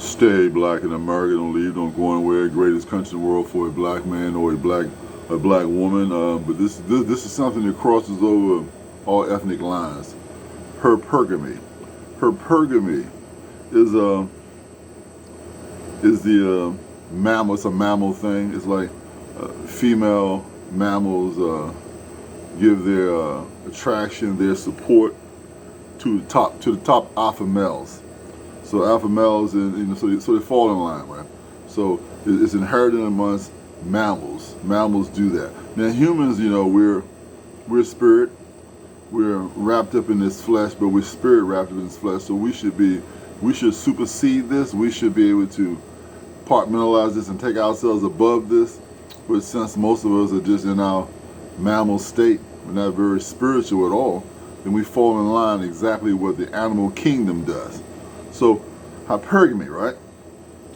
stay black in America, don't leave, don't go anywhere. Greatest country in the world for a black man or a black woman. But this is something that crosses over all ethnic lines. Hypergamy. Hypergamy is the mammal. It's a mammal thing. It's like female mammals give their attraction, their support to the top alpha males. So alpha males, and so they fall in line, right? So it's inherited amongst mammals. Mammals do that. Now humans, we're spirit. We're wrapped up in this flesh, but we're spirit wrapped up in this flesh. So we should supersede this. We should be able to compartmentalize this and take ourselves above this. But since most of us are just in our mammal state, we're not very spiritual at all, then we fall in line exactly what the animal kingdom does. So hypergamy, right?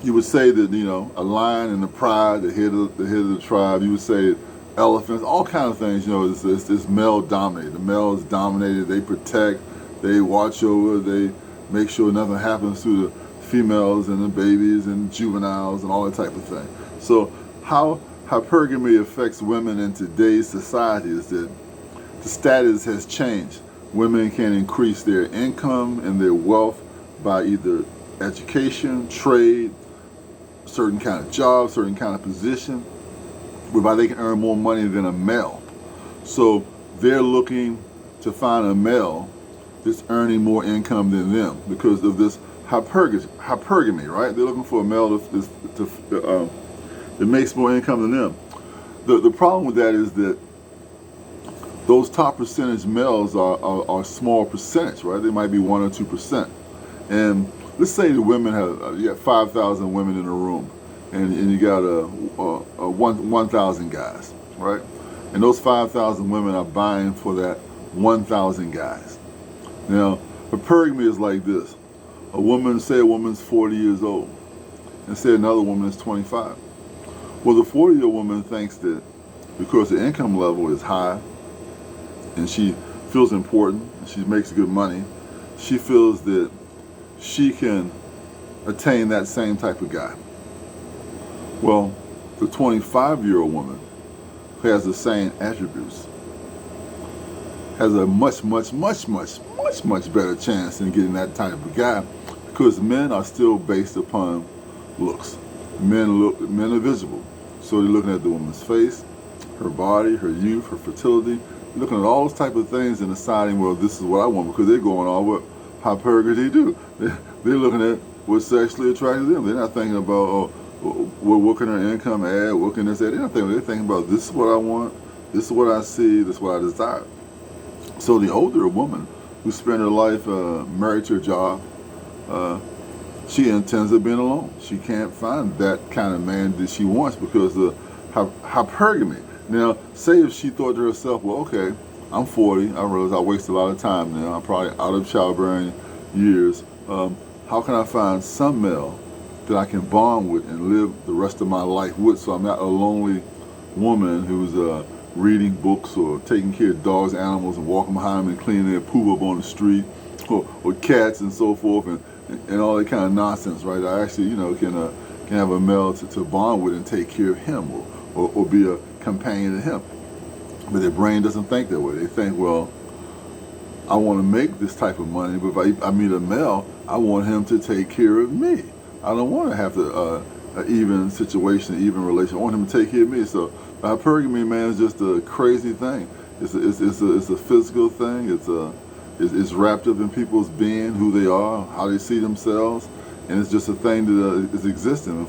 You would say that, a lion and the pride, the head of the tribe. You would say elephants, all kind of things. It's male dominated. The male is dominated. They protect, they watch over, they make sure nothing happens to the females and the babies and juveniles and all that type of thing. So how hypergamy affects women in today's society is that the status has changed. Women can increase their income and their wealth by either education, trade, certain kind of job, certain kind of position, whereby they can earn more money than a male. So they're looking to find a male that's earning more income than them because of this hypergamy, right? They're looking for a male that makes more income than them. The problem with that is that those top percentage males are a small percentage, right? They might be 1 or 2%. And let's say the women you got 5,000 women in a room, and you got 1,000 guys, right? And those 5,000 women are buying for that 1,000 guys. Now, hypergamy is like this. Say a woman's 40 years old, and say another woman is 25. Well, the 40-year-old woman thinks that because the income level is high, and she feels important, and she makes good money, she feels that she can attain that same type of guy. Well, the 25-year-old woman who has the same attributes has a much better chance in getting that type of guy because men are still based upon looks. Men are visible. So they're looking at the woman's face, her body, her youth, her fertility, looking at all those type of things and deciding, well, this is what I want, because they're going on what hypergamy do. They're looking at what's sexually attractive to them. They're not thinking about, what can her income add, what can this add. They're thinking about, this is what I want, this is what I see, this is what I desire. So the older woman who spent her life married to a job, she intends on being alone. She can't find that kind of man that she wants because of hypergamy. Now, say if she thought to herself, well, okay, I'm 40, I realize I waste a lot of time now, I'm probably out of childbearing years. How can I find some male that I can bond with and live the rest of my life with, so I'm not a lonely woman who's reading books or taking care of dogs, animals, and walking behind them and cleaning their poop up on the street, or cats and so forth, and all that kind of nonsense, right? I actually, can have a male to bond with and take care of him, or be a companion to him. But their brain doesn't think that way. They think, well, I want to make this type of money, but if I meet a male, I want him to take care of me. I don't want to have an even situation, an even relation. I want him to take care of me. So hypergamy, man, is just a crazy thing. It's a physical thing. It's wrapped up in people's being, who they are, how they see themselves, and it's just a thing that is existing. And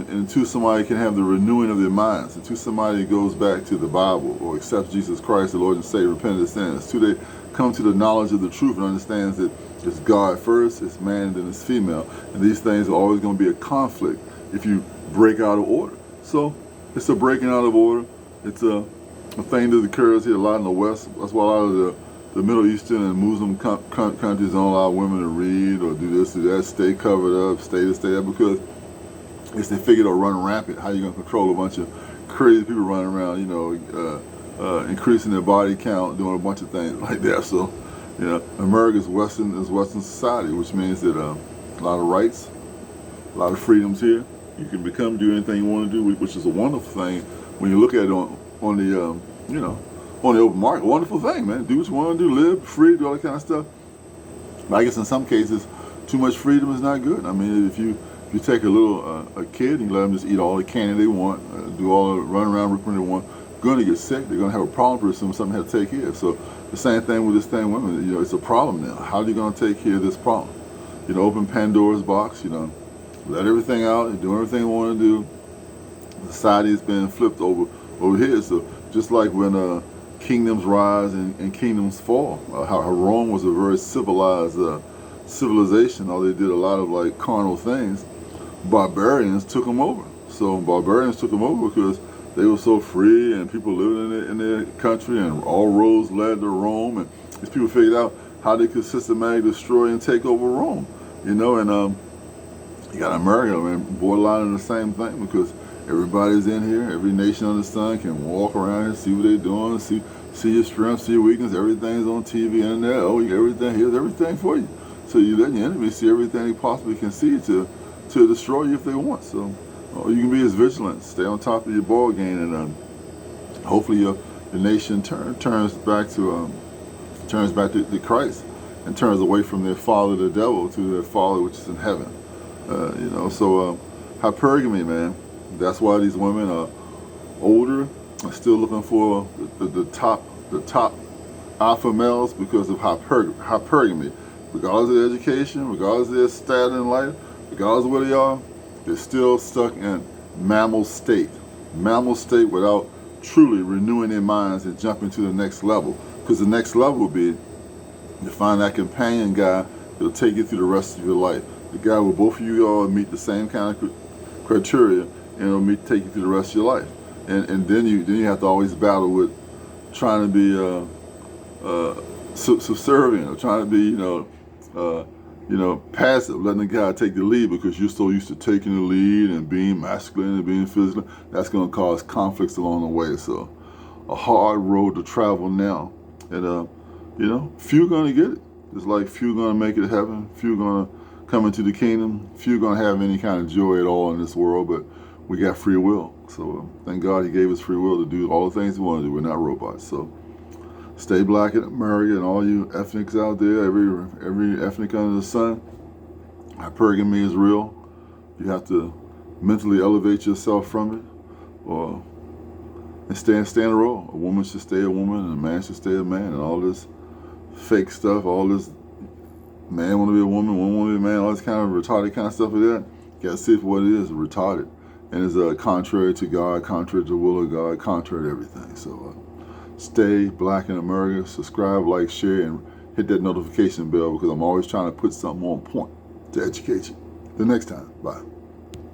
until somebody can have the renewing of their minds, until somebody goes back to the Bible or accepts Jesus Christ, the Lord and Savior, repent of their sins, until they come to the knowledge of the truth and understands that it's God first, it's man, then it's female. And these things are always going to be a conflict if you break out of order. So it's a breaking out of order. It's a thing that occurs here a lot in the West. That's why a lot of the Middle Eastern and Muslim countries don't allow women to read or do this or that, stay covered up, stay up, because it's they figure they'll run rampant. How you going to control a bunch of crazy people running around, increasing their body count, doing a bunch of things like that. So, America is Western society, which means that a lot of rights, A lot of freedoms here. You can do anything you want to do, which is a wonderful thing when you look at it on the on the open market. Wonderful thing, man. Do what you want to do, live free, do all that kind of stuff. But I guess in some cases, too much freedom is not good. I mean, if you take a kid and you let them just eat all the candy they want, do all the run around ripping they want, going to get sick. They're going to have a problem pretty soon. Something have to take care of. So the same thing with this thing, women. You know, it's a problem now. How are you going to take care of this problem? You know, open Pandora's box. You know, let everything out. Do everything you want to do. Society has been flipped over here. So just like when kingdoms rise and kingdoms fall, how Rome was a very civilized civilization. All they did a lot of like carnal things. Barbarians took them over. So barbarians took them over because they were so free and people living in their country, and all roads led to Rome. And these people figured out how they could systematically destroy and take over Rome. You know, and you got America, man, borderline the same thing, because everybody's in here. Every nation under the sun can walk around and see what they're doing, see your strengths, see your weakness. Everything's on TV, internet. Oh, you got everything. Here's everything for you. So you let your enemy see everything they possibly can see to destroy you if they want. So you can be as vigilant, stay on top of your ball game, and hopefully your nation turns back to Christ, and turns away from their father, the devil, to their Father which is in heaven. You know, so hypergamy, man. That's why these women are older and still looking for the top alpha males, because of hypergamy. Regardless of their education, regardless of their status in life, regardless of where they are, they're still stuck in mammal state without truly renewing their minds and jumping to the next level. Because the next level will be to find that companion guy that'll take you through the rest of your life. The guy where both of you all meet the same kind of criteria, and it'll take you through the rest of your life. And then you have to always battle with trying to be subservient, or trying to be passive, letting the guy take the lead because you're so used to taking the lead and being masculine and being physical. That's going to cause conflicts along the way. So a hard road to travel now, and few going to get it. It's like few going to make it to heaven, few going to come into the kingdom, few going to have any kind of joy at all in this world. But we got free will, so thank God He gave us free will to do all the things we want to do. We're not robots. So stay black in America, and all you ethnics out there, every ethnic under the sun. Hypergamy is real. You have to mentally elevate yourself from it, and stay in a role. A woman should stay a woman, and a man should stay a man, and all this fake stuff, all this man want to be a woman, woman want to be a man, all this kind of retarded kind of stuff like that. You gotta see it for what it is, retarded, and it's contrary to God, contrary to the will of God, contrary to everything. So stay black in America. Subscribe, like, share, and hit that notification bell, because I'm always trying to put something on point to educate you. Till next time, bye.